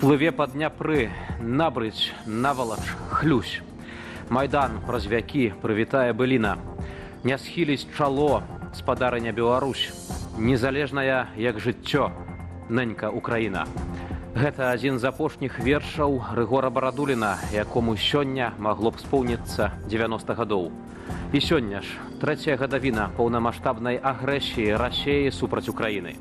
Плыве па Дняпры, набрыць, навалач, хлюсь. Майдан праз вякі прывітае быліна. Не схіліць чало, спадарыня Беларусь. Незалежная, як жыццё, нэнька Украіна. Гэта адзін з апошніх вершаў Рыгора Барадуліна, якому сёння магло б споўніцца 90 гадоў. І сёння ж, трэцяя гадавіна паўнамаштабнай агрэсіі Расіі супраць Украіны.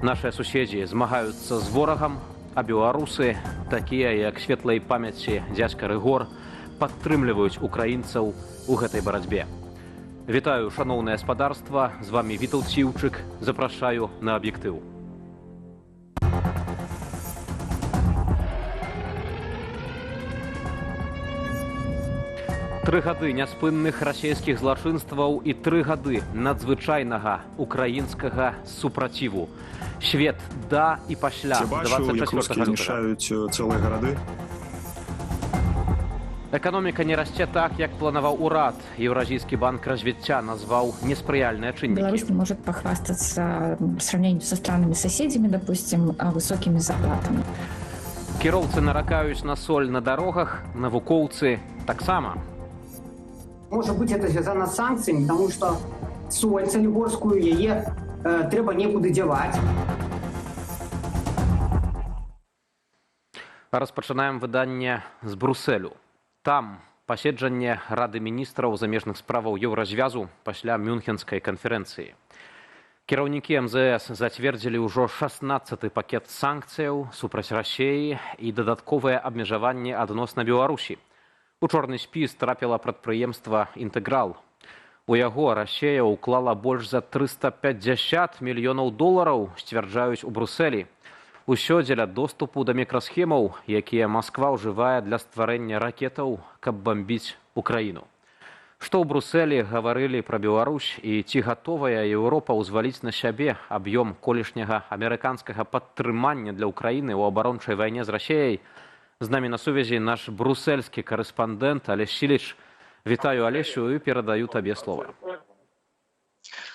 Нашыя суседзі змагаюцца з ворагам, а беларусы, такія як светлай памяці дзядзька Рыгор, падтрымліваюць украінцаў у гэтай барацьбе. Вітаю, шаноўнае спадарства, з вами Вітаўт Сіўчык, запрашаю на аб'ектыў. Тры гады няспынных расійскіх злачынстваў і 3 гады надзвычайнага украінскага супраціву. Свет да і пасля 24 знішаюць цэлыя гарады. Эканоміка не расце так, як планаваў урад. Еўразійскі банк развіцця назваў неспрыяльныя чыннікі. Беларусь не может похвастаться в сравнении со странами-соседями, допустим, высокими зарплатами. Кіроўцы наракаюць на соль на дарогах, навукоўцы таксама. Может быть, это связано с санкциями, потому что соль солигорскую треба некуда девать. Распачынаем выданне з Брусэлю. Там паседжанне Рады міністраў замежных справаў Еўразвязу пасля Мюнхенскай канферэнцыі. Кіраўнікі МЗС зацвердзілі ўжо 16-ы пакет санкцыяў супраць Расіі і дадатковыя абмежаванні адносна Беларусі. У чорны спіс трапіла прадпрыемства «Інтэграл». У яго Расія ўклала больш за 350 мільёнаў долараў, сцвярджаюць у Брусэлі. Усё дзеля доступу да мікрасхемаў, якія Масква ўжывае для стварэння ракетаў, каб бамбіць Украіну. Што ў Брусэлі гаварылі пра Беларусь і ці гатовая Еўропа ўзваліць на сябе аб'ём колішняга амерыканскага падтрымання для Украіны ў абарончай вайне з Расіяй? З намі на сувязі наш брусельскі корэспандэнт Алесь Сіліч. Вітаю, Алесю, і перадаю табе слова.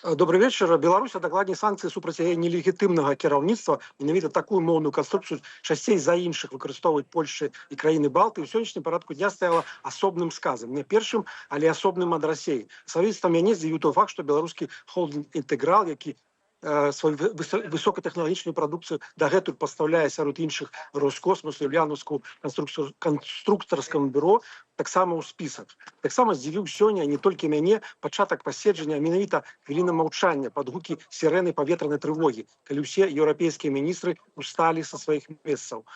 Добрый вечер. Беларусь, а дакладней санкцыі супраць яе нелегітымнага кіраўніцтва, менавіта такую моўную канструкцыю часцей за іншых выкарыстоўваюць Польшчы і краіны Балты, ў сённяшнім парадку дня стаяла асобным сказам. Не першым, але асобным ад Расіі. Асабіста мяне здзівіў той факт, што беларускі холдинг «Інтэграл», які свою высокотехнологічную прадукцыю дагэтуль пастаўляе сярод іншых Роскосмосу, Ульяновскую канструктарскому бюро, таксама ў спісах. Таксама здзівіў сёння не толькі мяне пачатак паседжання, а менавіта хвіліна маўчання пад гукі сірэны паветранай трывогі, калі ўсе еўрапейскія міністры усталі са сваіх месцаў.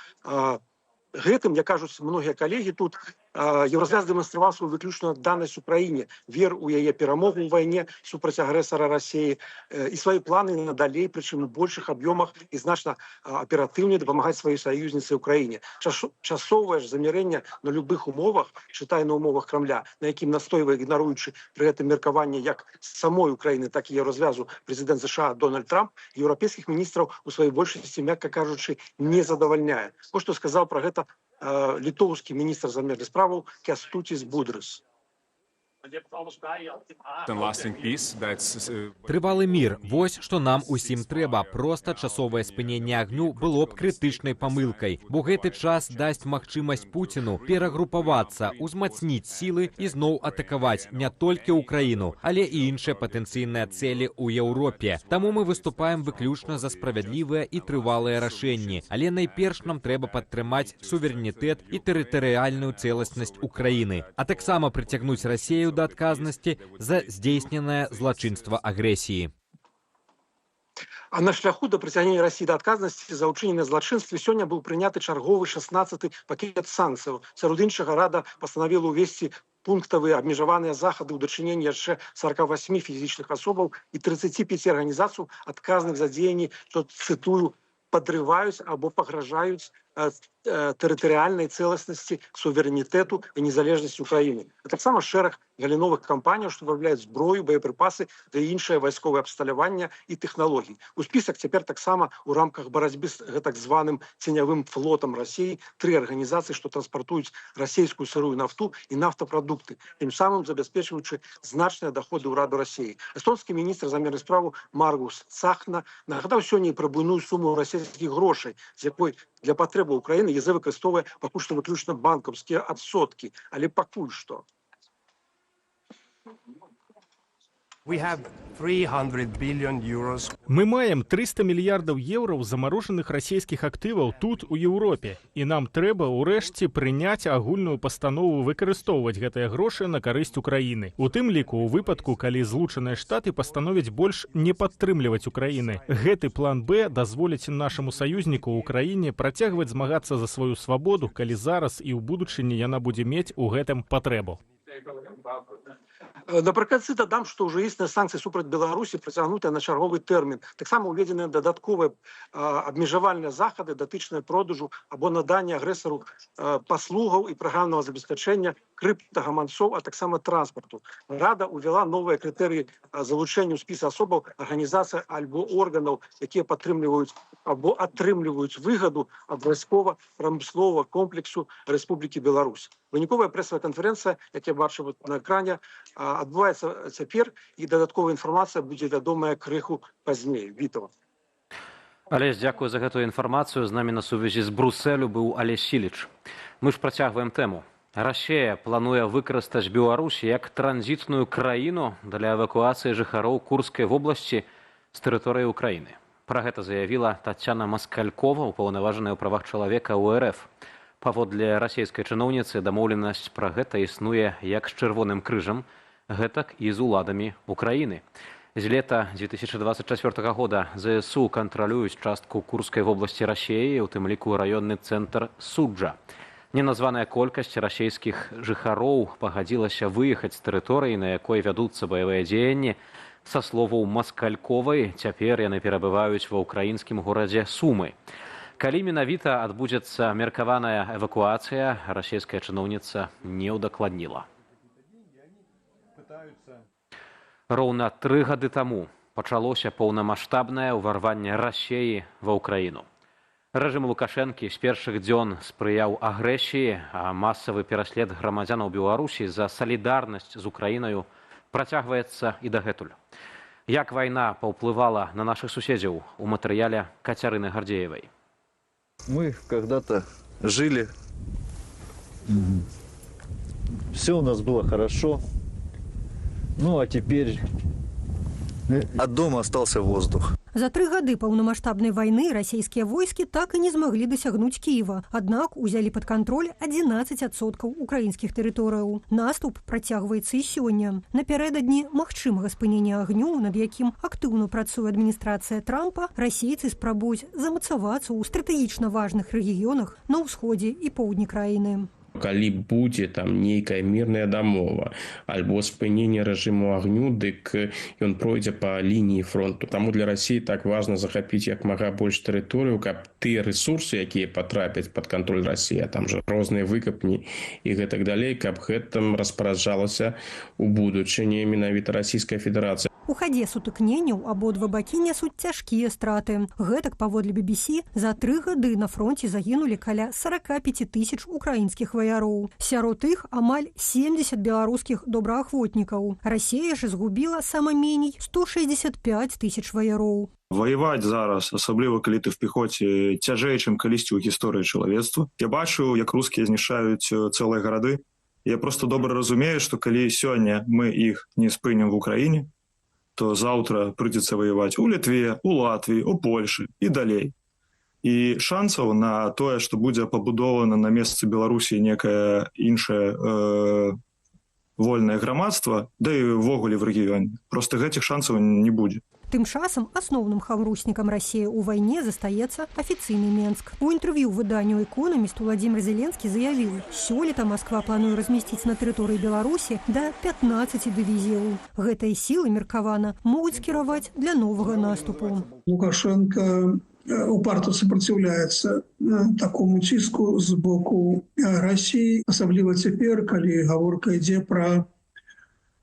Гэтым, як кажуць многія калегі тут, Еўразвяз дэманстраваў сваю выключную адданасць Украіне, вер у яе перамогу ў вайне супраць агрэсара Расіі і свае планы надалей, прычым у большых аб'ёмах і значна аператыўней дапамагаць сваёй саюзніцы Украіне. Часовае ж замірэнне на любых умовах, чытай на умовах Крамля, на якім настойвае, ігнаруючы пры гэтым меркаванне як самой Украіны, так і Еўразвязу прэзідэнт США Дональд Трамп, еўрапейскіх міністраў у сваёй большасці, мякка кажучы, не задавальняе. Вось што сказаў пра гэта літоўскі міністр замежных справаў Кястутіс Будрыс. Трывалы мір. Вось, што нам усім трэба. Проста часовае спыненне агню было б крытычнай памылкай, бо гэты час дасць магчымасць Пуціну перагрупавацца, узмацніць сілы і зноў атакаваць не толькі Украіну, але і іншыя патэнцыйныя цэлі ў Еўропе. Таму мы выступаем выключна за справядлівыя і трывалыя рашэнні, але найперш нам трэба падтрымаць суверэнітэт і тэрытарыяльную цэласнасць Украіны, а таксама прыцягнуць Расію да адказнасці за здзейсненае злачынства агрэсіі. А на шляху да прыцягнення Расіі да адказнасці за ўчыненыя злачынствы сёння быў прыняты чарговы 16-ы пакет санкцыяў. Сярод іншага Рада пастанавіла ўвесці пунктавыя абмежаваныя захады ў дачыненні яшчэ 48 фізічных асобаў і 35 арганізацый, адказных за дзеянні, што, цытую, падрываюць або пагражаюць тэрытарыяльнай цэласнасці, суверэнітэту і незалежнасці Украіны. А таксама шэраг галіновых кампаній, што вырабляюць зброю, боепрыпасы ды іншае вайсковае абсталяванне і тэхналогій. У спісах цяпер таксама ў рамках барацьбы з гэтак званым ценявым флотам Расіі 3 арганізацыі, што транспартуюць расійскую сырую нафту і нафтапрадукты, тым самым забяспечваючы значныя даходы ўраду Расіі. Эстонскі міністр замежных справаў Маргус Цахна нагадаў сёння пра буйную суму расійскіх грошай, з якой для патрэбаў Украіны ЕЗ выкарыстоўвае пакуль што выключна банкаўскія адсоткі, але пакуль што. Мы маем 300 мільярдаў еўраў замарожаных расійскіх актываў тут, у Еўропе. І нам трэба, урэшце, прыняць агульную пастанову выкарыстоўваць гэтыя грошы на карысць Украіны. У тым ліку, у выпадку, калі Злучаныя Штаты пастановяць больш не падтрымліваць Украіны. Гэты план Б дазволіць нашаму саюзніку ў Украіне працягваць змагацца за сваю свабоду, калі зараз і ў будучыні яна будзе мець у гэтым патрэбу. Напрыканцы дадам, што ўжо існыя санкцыі супраць Беларусі працягнутыя на чарговы тэрмін. Таксама ўведзеныя дадатковыя абмежавальныя захады датычныя продажу або надання агрэсару паслугаў і праграмнага забеспячэння крыптагаманцоў, а таксама транспарту. Рада ўвяла новыя крытэрыі залучэння ў спіс асобаў, арганізацый альбо органаў, якія падтрымліваюць або атрымліваюць выгаду ад вайскова-прамысловага комплексу Рэспублікі Беларусь. Выніковая прэсавая канферэнцыя, як я бачу на экране, адбываецца цяпер, і дадатковая інфармацыя будзе вядомая крыху пазней. Вітава. Алесь, дзякую за гэтую інфармацыю. З намі на сувязі з Брусэлю быў Алесь Сіліч. Мы ж працягваем тэму. Расія плануе выкарыстаць Беларусь як транзітную краіну для эвакуацыі жыхароў Курскай вобласці з тэрыторыі Украіны. Пра гэта заявіла Тацяна Маскалькова, упаўнаважаная ў правах чалавека ў РФ. Паводле расійскай чыноўніцы дамоўленасць пра гэта існуе як з Чырвоным крыжам, гэтак і з уладамі Украіны. З лета 2024 года ЗСУ кантралююць частку Курскай вобласці Расіі, у тым ліку раённы цэнтр Суджа. Неназваная колькасць расійскіх жыхароў пагадзілася выехаць з тэрыторыі, на якой вядуцца баявыя дзеянні. Са словаў Маскальковай, цяпер яны перабываюць ва ўкраінскім горадзе Сумы. Калі менавіта адбудзецца меркаваная эвакуацыя, расійская чыноўніца не ўдакладніла. Роўна 3 гады таму пачалося паўнамаштабнае ўварванне Расіі ва ўкраіну. Рэжым Лукашэнкі з першых дзён спрыяў агрэсіі, а масавы пераслед грамадзянаў Беларусі за салідарнасць з Украінаю працягваецца і дагэтуль. Як вайна паўплывала на нашых суседзяў у матэрыяле Кацярыны Гардзеевай? Мы когда-то жили, все у нас было хорошо, ну а теперь от дома остался воздух. За 3 гады паўнамаштабнай вайны расійскія войскі так і не змаглі дасягнуць Кіева, аднак узялі пад кантроль 11% украінскіх тэрыторыяў. Наступ працягваецца і сёння. Напярэдадні магчымага спынення агню, над якім актыўна працуе адміністрацыя Трампа, расійцы спрабуюць замацавацца ў стратэгічна важных рэгіёнах на ўсходзе і поўдні краіны. Калі будзе там нейкая мірная дамова альбо спыненне рэжыму агню, дык ён пройдзе па лініі фронту. Таму для Расіі так важна захапіць як мага больш тэрыторыю, каб тыя рэсурсы, якія патрапяць пад кантроль Расіі, там жа розныя выкапні і гэтак далей, каб гэтым распараджалася ў будучыні менавіта Расійская Федэрацыя. У хадзе сутыкненняў абодва бакі нясуць цяжкія страты. Гэтак, паводле BBC, за 3 гады на фронте загінулі каля 45 000 украінскіх ваяроў. Сярод іх амаль 70 беларускіх добраахвотнікаў. Расія ж згубіла сама меней 165 000 ваяроў. Воевать зараз, асабліва калі ты в пехоце, цяжэй, чым калісьці ў гісторыі чалавецтва. Я бачу, як рускія знішчаюць цэлыя гарады. Я просто добра разумею, што калі сёння мы іх не спынем в Украіне, то заўтра прыйдзецца ваяваць у Літве, у Латвіі, у Польшы і далей. І шансаў на тое, што будзе пабудована на месцы Беларусі некае іншае вольнае грамадства, да і ўвогуле в рэгіёне. Просто гэтых шансаў не будзе. Тым часам асноўным хаўруснікам Расіі ў вайне застаецца афіцыйны Менск. У інтэрв'ю выданню «Экономіст» Владзімір Зеленскі заявіў, сёлета Масква плануе размясціць на тэрыторыі Беларусі да 15 дывізіяў. Гэтыя сілы, меркавана, могуць скіраваць для новага наступу. Лукашенко упарто сопротивляется такому ціску з боку Расіі, асабліва цяпер, калі гаворка ідзе пра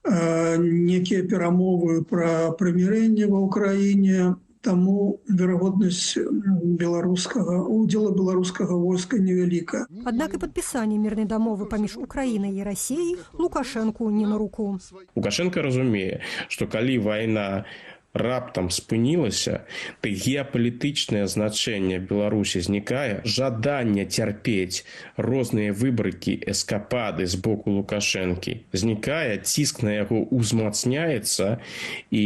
некія перамовы пра прымірэнне ва ўкраіне, таму верагоднасць удзела беларускага войска невялікая. Аднак і падпісанне мірнай дамовы паміж Украінай і Расіяй Лукашэнку не на руку. Лукашенко разумее, што калі вайна раптам спынілася, то геапалітычнае значэнне Беларусі знікае, жаданне цярпець розныя выбаркі, эскапады з боку Лукашэнкі знікае, ціск на яго узмацняецца, і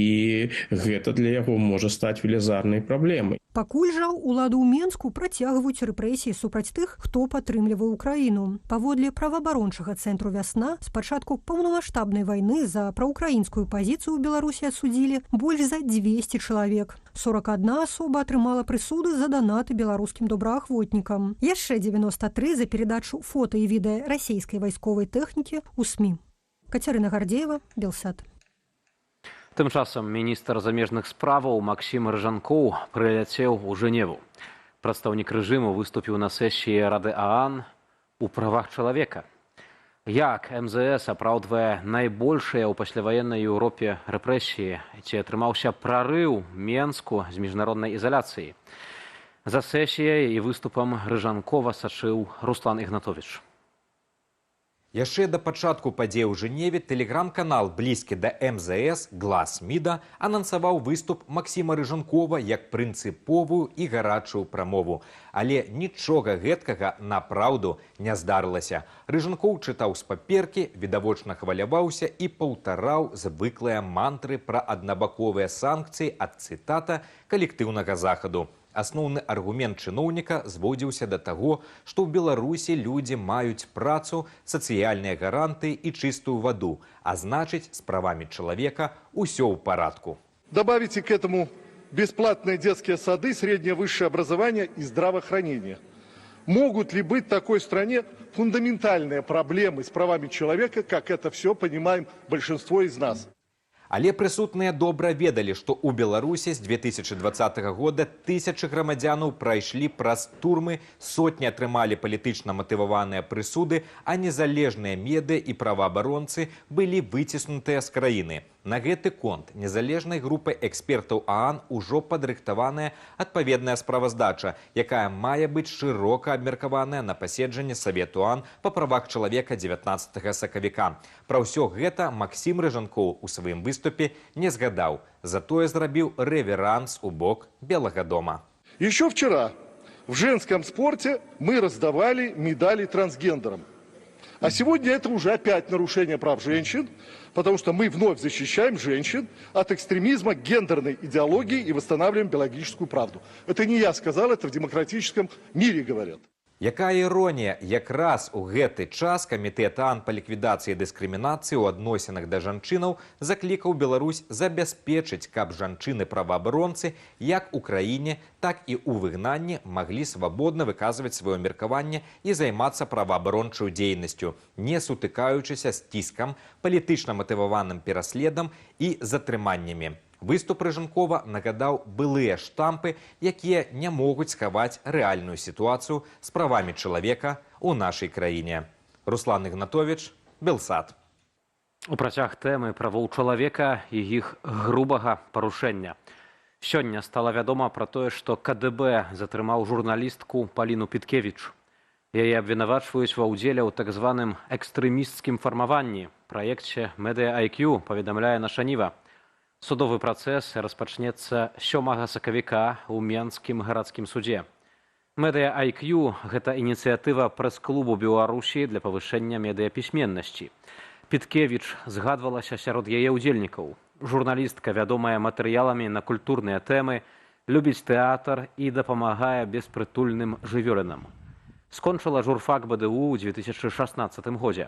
гэта для яго можа стаць велізарнай праблемай. Пакуль жа улады ў Менску працягваюць рэпрэсіі супраць тых, хто падтрымлівае Украіну. Паводле праваабарончага цэнтру «Вясна», з пачатку паўнамаштабнай вайны за праўкраінскую пазіцыю ў Беларусі адсудзілі больш за 200 чалавек. 41 асоба атрымала прысуды за данаты беларускім добраахвотнікам. Яшчэ 93 за перадачу фота і відэа расійскай вайсковай тэхнікі ў СМІ. Кацярына Гардзеева, Белсат. Тым часам міністр замежных справаў Максім Рыжанкоў прыляцеў у Жэневу. Прадстаўнік рэжыму выступіў на сесіі Рады ААН у правах чалавека. Як МЗС апраўдвае найбольшыя ў пасляваеннай Еўропе рэпрэсіі, ці атрымаўся прарыў Менску з міжнароднай ізаляцыі? За сесіяй і выступам Рыжанкова сачыў Руслан Ігнатовіч. Яшчэ да пачатку падзей у Жэневе тэлеграм-канал, блізкі да МЗС «Глас МІДа», анансаваў выступ Максіма Рыжанкова як прынцыповую і гарачую прамову. Але нічога гэткага напраўду не здарылася. Рыжанкоў чытаў з паперкі, відавочна хваляваўся і паўтараў звыклыя мантры пра аднабаковыя санкцыі ад, цытата, калектыўнага захаду. Асноўны аргумент чыноўніка зводзіўся да таго, што ў Беларусі людзі маюць працу, сацыяльныя гарантыі і чыстую ваду, а значыць, з правамі чалавека ўсё ў парадку. Добавите к этому бесплатные детские сады, среднее высшее образование и здравоохранение. Могут ли быть в такой стране фундаментальные проблемы с правами человека, как это все понимаем большинство из нас? Але прысутныя добра ведалі, што ў Беларусі з 2020 года тысячы грамадзянаў прайшлі праз турмы, сотні атрымалі палітычна матываваныя прысуды, а незалежныя медыя і праваабаронцы былі выціснутыя з краіны. На гэты конт незалежнай групай экспертаў ААН ужо падрыхтаваная адпаведная справаздача, якая мае быць шырока абмеркаваная на паседжанні Савету ААН па правах чалавека 19 сакавіка. Пра ўсё гэта Максім Рыжанкоў у сваім выступе не згадаў, затое зрабіў рэверанс у бок Белага дома. Еще вчера в женском спорте мы раздавали медали трансгендерам. А сегодня это уже опять нарушение прав женщин, потому что мы вновь защищаем женщин от экстремизма, гендерной идеологии и восстанавливаем биологическую правду. Это не я сказал, это в демократическом мире говорят. Якая іронія, якраз у гэты час Камітэт ААН па ліквідацыі дыскрымінацыі ў адносінах да жанчынаў заклікаў Беларусь забяспечыць, каб жанчыны-праваабаронцы як у краіне, так і ў выгнанні маглі свабодна выказваць сваё меркаванне і займацца праваабарончай дзейнасцю, не сутыкаючыся з ціскам, палітычна матываваным пераследам і затрыманнямі. Выступ Рыжанкова нагадаў былыя штампы, якія не могуць схаваць рэальную сітуацыю з правамі чалавека ў нашай краіне. Руслан Ігнатовіч, Белсат. У працяг тэмы правоў чалавека і іх грубага парушэння. Сёння стала вядома пра тое, што КДБ затрымаў журналістку Паліну Піткевіч. Яе абвінавачваюць ва ўдзеле ў так званым экстрэмісцкім фармаванні, праекце Media IQ, паведамляе наша Ніва. Судовы працэс распачнецца 7 сакавіка ў Менскім гарадскім судзе. Media IQ – гэта ініцыятыва прэс-клубу Беларусі для павышэння медыяпісьменнасці. Піткевіч згадвалася сярод яе ўдзельнікаў. Журналістка вядомая матэрыяламі на культурныя тэмы, любіць тэатр і дапамагае беспрытульным жывёлінам. Скончыла журфак БДУ ў 2016 годзе.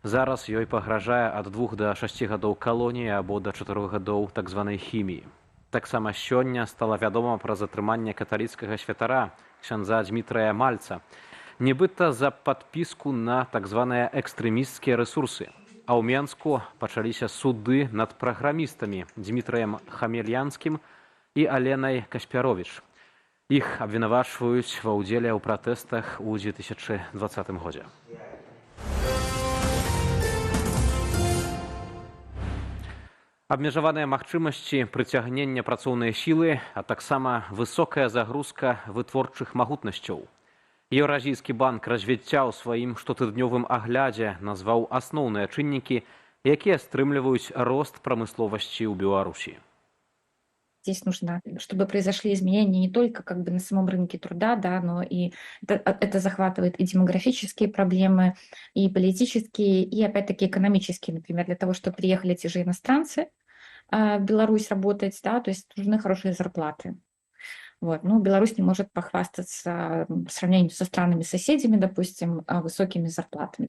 Зараз ёй пагражае ад 2 да 6 гадоў калоніі або да 4 гадоў так званай хіміі. Таксама сёння стала вядома пра затрыманне каталіцкага святара ксяндза Дзмітрая Мальца, нібыта за падпіску на так званыя экстрэмісцкія рэсурсы. А ў Менску пачаліся суды над праграмістамі Дзмітраем Хамельянскім і Аленай Каспяровіч. Іх абвінавачваюць ва ўдзеле ў пратэстах у 2020 годзе. Абмежаваныя магчымасці прыцягнення працоўнай сілы, а таксама высокая загрузка вытворчых магутнасцяў. Еўразійскі банк развіцця ў сваім штотыднёвым аглядзе назваў асноўныя чыннікі, якія стрымліваюць рост прамысловасці ў Беларусі. Здесь нужно, чтобы произошли изменения не только как бы на самом рынке труда, да, но и это захватывает и демографические проблемы, и политические, и опять-таки экономические. Например, для того, чтобы приехали те же иностранцы в Беларусь работать, да, то есть нужны хорошие зарплаты. Вот. Ну, Беларусь не может похвастаться по сравнению со странами-соседями, допустим, высокими зарплатами.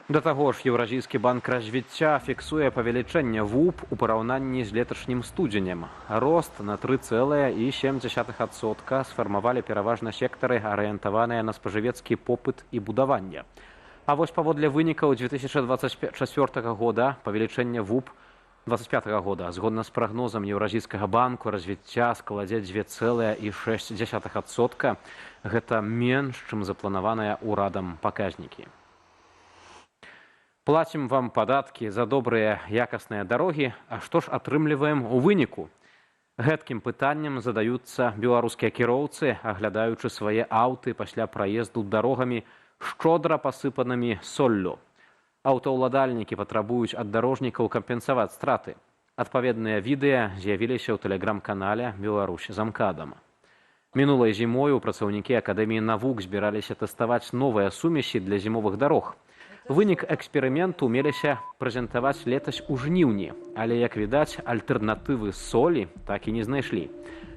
Да таго ж Еўразійскі банк развіцця фіксуе павелічэнне ВУП у параўнанні з леташнім студзенем. Рост на 3,7% сфармавалі пераважна сектары, арыентаваныя на спажывецкі попыт і будаванне. А вось паводле вынікаў 2024 года павелічэнне ВУП 2025 года, згодна з прагнозам Еўразійскага банку, развіцця складзе 2,6%. Гэта менш, чым запланаваныя ўрадам паказнікі. Плацім вам падаткі за добрыя якасныя дарогі, а што ж атрымліваем у выніку? Гэткім пытаннем задаюцца беларускія кіроўцы, аглядаючы свае аўты пасля праезду дарогамі шчодра пасыпанымі соллю. Аўтаўладальнікі патрабуюць ад дарожнікаў кампенсаваць страты. Адпаведныя відэа з'явіліся ў тэлеграм-канале «Беларусь з МКАДам». Мінулай зімою працаўнікі Акадэміі навук збіраліся тэставаць новыя сумесі для зімовых дарог. Вынік эксперыменту меліся прэзентаваць летась у жніўні, але, як відаць, альтэрнатывы солі так і не знайшлі.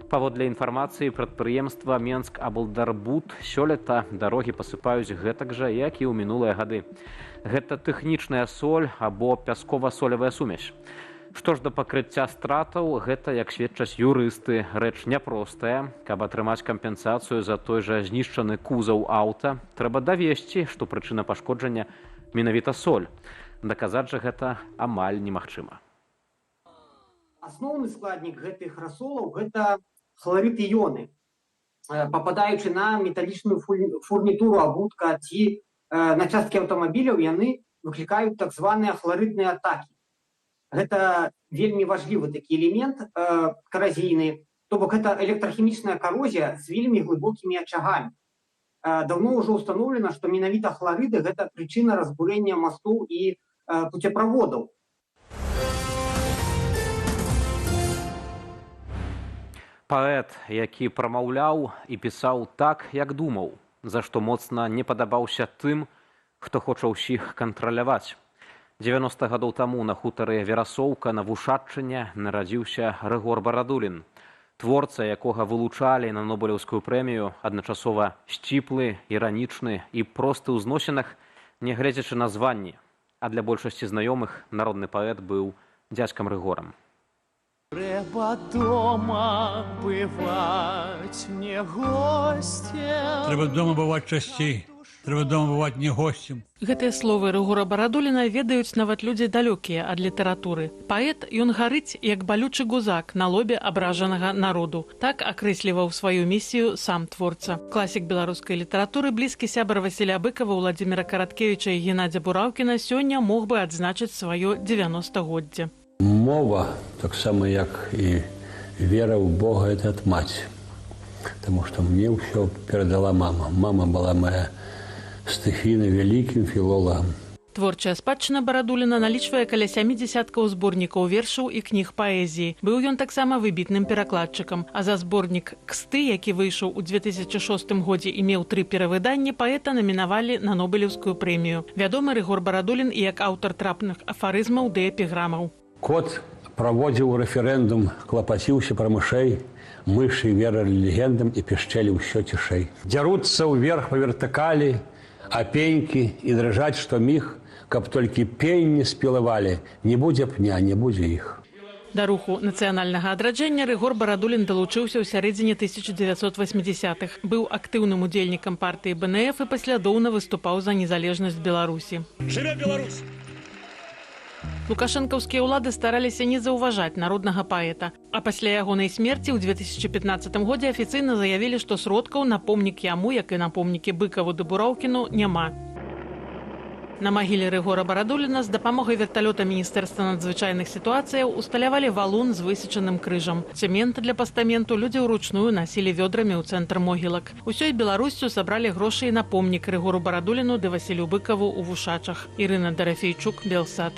Паводле інфармацыі прадпрыемства Менск-Аблдарбуд, сёлета дарогі пасыпаюць гэтак жа, як і ў мінулыя гады. Гэта тэхнічная соль або пяскова-солевая сумесь. Што ж да пакрыцця стратаў, гэта, як сведчаць юрысты, рэч няпростая. Каб атрымаць кампенсацыю за той жа знішчаны кузаў аўта, трэба давесці, што прычына пашкоджання менавіта соль. Даказаць жа гэта амаль немагчыма. Асноўны складнік гэтых расолаў гэта хларыд іёны. Пападаючы на металічную фурнітуру абутка ці на часткі аўтамабіляў, яны выклікаюць так званыя хларыдныя атакі. Гэта вельмі важлівы такі элемент каразійны, то бок гэта электрахімічная карозія з вельмі глыбокімі ачагамі. Давно ўжо ўстаноўлена, што менавіта хларыды гэта прычына разбурэння мастоў і пуцеправодаў. Паэт, які прамаўляў і пісаў так, як думаў, за што моцна не падабаўся тым, хто хоча ўсіх кантраляваць. 90 гадоў таму на хутары Верасоўка на Вушатчыне нарадзіўся Рыгор Барадулін. Творца, якога вылучалі на Нобелеўскую прэмію, адначасова сціплы, іранічны і просты ў зносінах, нягледзячы на званні. А для большасці знаёмых народны паэт быў дзядзькам Рыгорам. Трэба дома бываць не госцем. Трэба дома бываць часцей. Трэба дома бываць не госцем. Гэтыя словы Рыгора Барадуліна ведаюць нават людзі далёкія ад літаратуры. Паэт, ён гарыць, як балючы гузак на лобе абражанага народу. Так акрэсліваў сваю місію сам творца. Класік беларускай літаратуры, блізкі сябар Васіля Быкава, Уладзіміра Караткевіча і Геннадзя Бураўкіна сёння мог бы адзначыць сваё 90-годдзе. Мова, таксама як і вера ў Бога, это ад маці. Таму што мне ўсё перадала мама. Мама была моя стыхійна вялікім філолагам. Творчая спадчына Барадуліна налічвае каля 70 зборнікаў вершаў і кніг паэзіі. Быў ён таксама выбітным перакладчыкам. А за зборнік «Ксты», які выйшаў у 2006 годзе і меў 3 перавыданні, паэта намінавалі на Нобелеўскую прэмію. Вядомы Рыгор Барадулін і як аўтар трапных афарызмаў ды эпіграмаў. Кот праводзіў рэферэндум, клапаціўся пра мышэй, мышы верылі легендам і пішчэлі ўсё цішэй. Дзяруцца ўверх па вертыкалі, а пенькі і дрыжаць, што міг, каб толькі пенні спілавалі, не будзе пня, не будзе іх. Да руху нацыянальнага адраджэння Рыгор Барадулін далучыўся ў сярэдзіне 1980-х. Быў актыўным удзельнікам партыі БНФ і паслядоўна выступаў за незалежнасць Беларусі. Жыве Беларусь! Лукашэнкаўскія ўлады стараліся не заўважаць народнага паэта. А пасля ягонай смерці ў 2015 годзе афіцыйна заявілі, што сродкаў на помнік яму, як і на помнікі Быкаву ды Бураўкіну, няма. На магіле Рыгора Барадуліна з дапамогай верталёта Міністэрства надзвычайных сітуацыяў усталявалі валун з высечаным крыжам. Цэмент для пастаменту людзі ўручную насілі вёдрамі ў цэнтр могілак. Усёй Беларусцю сабралі грошы на помнік Рыгору Барадуліну ды Васілю Быкаву ў Вушачах. Ірына Дарафейчук, Белсад.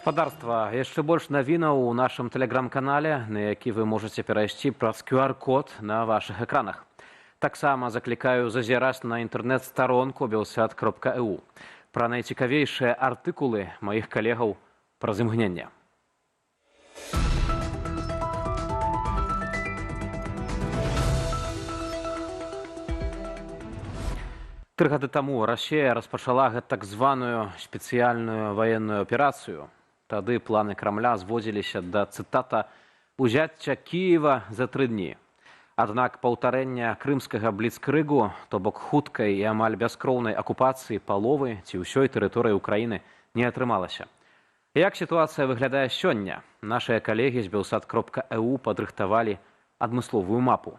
Гаспадарства, яшчэ больш навінаў у нашым тэлеграм-канале, на які вы можаце перайсці праз QR-код на вашых экранах. Таксама заклікаю зазіраць на інтэрнэт-старонку belsat.eu. Пра найцікавейшыя артыкулы маіх калегаў праз імгненне. 3 гады таму Расія распачала так званую спецыяльную ваенную аперацыю. Тады планы Крамля зводзіліся да, цытата, «узяцця Кіева за 3 дні». Аднак паўтарэння крымскага бліцкрыгу, то бок хуткай і амаль бяскроўнай акупацыі паловы ці ўсёй тэрыторыі ўкраіны не атрымалася. Як сітуацыя выглядае сёння? Нашыя калегі з belsat.eu падрыхтавалі адмысловую мапу.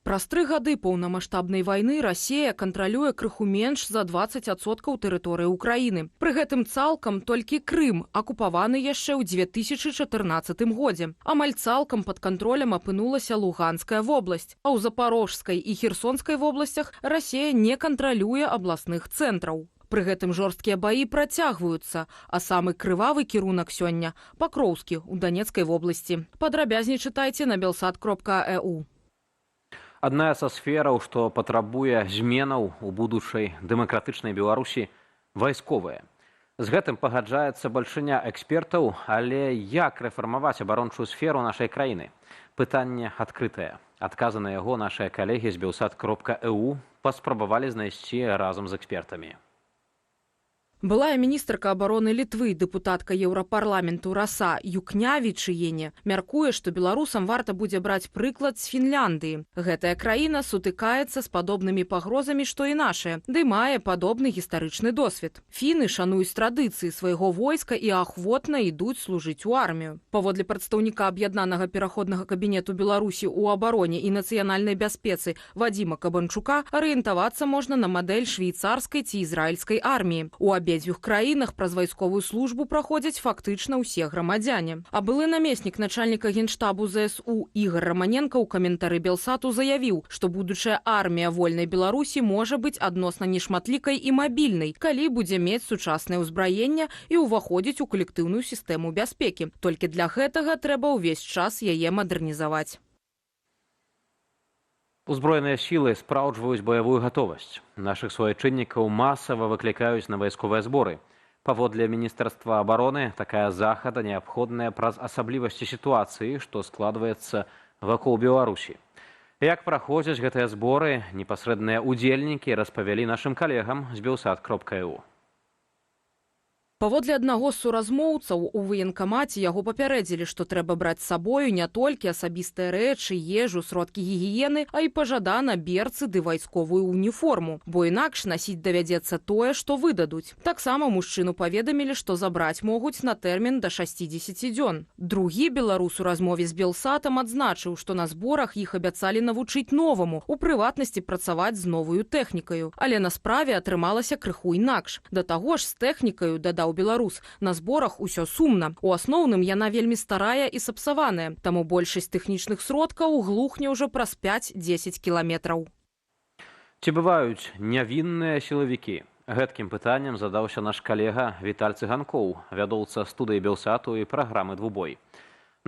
Праз 3 гады поўнамаштабнай вайны Расія кантралюе крыху менш за 20% тэрыторыі ўкраіны. Пры гэтым цалкам толькі Крым акупаваны яшчэ ў 2014 годзе. Амаль цалкам пад кантролем апынулася Луганская вобласць, а ў Запорожскай і Херсонскай вобласцях Расія не кантралюе абласных цэнтраў. Пры гэтым жорсткія баі працягваюцца, а самы крывавы кірунак сёння – Пакроўскі ў Данецкай вобласці. Падрабязней чытайце на belsat.eu. Адна са сфераў, што патрабуе зменаў у будучай дэмакратычнай Беларусі – вайсковая. З гэтым пагаджаецца бальшыня экспертаў, але як рэфармаваць абарончую сферу нашай краіны? Пытанне адкрытае. Адказы на яго нашыя калегі з belsat.eu паспрабавалі знайсці разам з экспертамі. Былая міністрка абароны Літвы, дэпутатка Еўрапарламенту Раса Юкнявічыене, мяркуе, што беларусам варта будзе браць прыклад з Фінляндыі. Гэтая краіна сутыкаецца з падобнымі пагрозамі, што і нашая, ды мае падобны гістарычны досвед. Фіны шануюць традыцыі свайго войска і ахвотна ідуць служыць у армію. Паводле прадстаўніка аб'яднанага пераходнага кабінету Беларусі ў абароне і нацыянальнай бяспецы Вадзіма Кабанчука, арыентавацца можна на мадэль швейцарскай ці ізраільскай арміі. У абедзвюх краінах праз вайсковую службу праходзяць фактычна ўсе грамадзяне. А былы намеснік начальніка генштабу ЗСУ Ігор Раманенко ў каментары Белсату заявіў, што будучая армія вольнай Беларусі можа быць адносна нешматлікай і мабільнай, калі будзе мець сучаснае ўзбраенне і ўваходзіць у калектыўную сістэму бяспекі. Толькі для гэтага трэба ўвесь час яе мадэрнізаваць. Узброеныя сілы спраўджваюць баявую гатовасць. Нашых суайчыннікаў масава выклікаюць на вайсковыя зборы. Паводле Міністэрства абароны, такая захада неабходная праз асаблівасці сітуацыі, што складваецца вакол Беларусі. Як праходзяць гэтыя зборы, непасрэдныя удзельнікі распавялі нашым калегам з belsat.eu. Паводле аднаго з суразмоўцаў у ваенкамаце яго папярэдзілі, што трэба браць з сабою не толькі асабістыя рэчы, ежу, сродкі гігіены, а і пажадана берцы ды вайсковую уніформу, бо інакш насіць давядзецца тое, што выдадуць. Таксама мужчыну паведамілі, што забраць могуць на тэрмін да 60 дзён. Другі беларус у размове з Белсатам адзначыў, што на зборах іх абяцалі навучыць новаму, у прыватнасці працаваць з новую тэхнікаю. Але на справе атрымалася крыху інакш. Да таго ж з тэхнікаю, дадаў беларус, на зборах усё сумна. У асноўным яна вельмі старая і сапсаваная, таму большасць тэхнічных сродкаў глухне ўжо праз 5-10 кіламетраў. Ці бываюць нявінныя сілавікі? Гэткім пытаннем задаўся наш калега Віталь Цыганкоў, вядоўца студыі Белсату і праграмы «Двубой».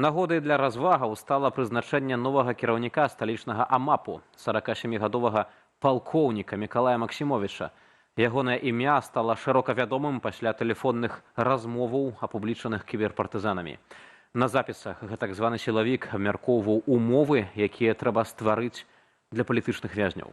Нагодай для развагаў стала прызначэнне новага кіраўніка сталічнага АМАПу, 47-гадовага палкоўніка Мікалая Максімовіча. Ягонае імя стала шырока вядомым пасля тэлефонных размоваў, апублічаных кіберпартызанамі. На запісах гэтак званы сілавік абмяркоўваў умовы, якія трэба стварыць для палітычных вязняў.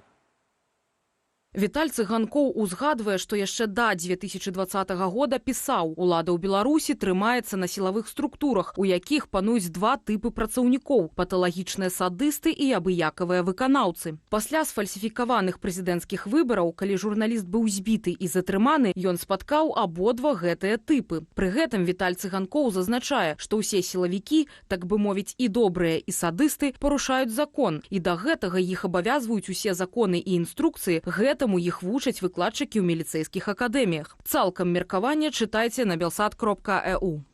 Віталь Цыганкоў узгадвае, што яшчэ да 2020 года пісаў: «Улада ў Беларусі трымаецца на сілавых структурах, у якіх пануюць два тыпы працаўнікоў – паталагічныя садысты і абыякавыя выканаўцы». Пасля сфальсіфікаваных прэзідэнцкіх выбараў, калі журналіст быў збіты і затрыманы, ён спаткаў абодва гэтыя тыпы. Пры гэтым Віталь Цыганкоў зазначае, што ўсе сілавікі, так бы мовіць, і добрыя, і садысты парушаюць закон, і да гэтага іх абавязваюць усе законы і інструкцыі, таму іх вучаць выкладчыкі ў міліцэйскіх акадэміях. Цалкам меркаванне чытайце на belsat.eu.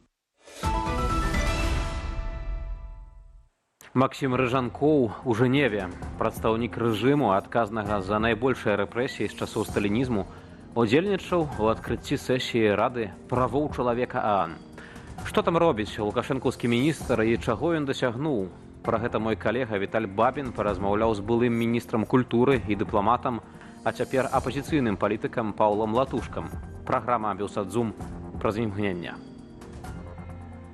Максім Рыжанкоў у Жэневе, прадстаўнік рэжыму, адказнага за найбольшыя рэпрэсіі з часоў сталінізму, удзельнічаў у адкрыцці сесіі Рады правоў чалавека ААН. Што там робіць лукашэнкаўскі міністр і чаго ён дасягнуў? Пра гэта мой калега Віталь Бабін паразмаўляў з былым міністрам культуры і дыпламатам, а цяпер апазіцыйным палітыкам Паўлам Латушкам. Праграма «Белсадзум» праз імгнення.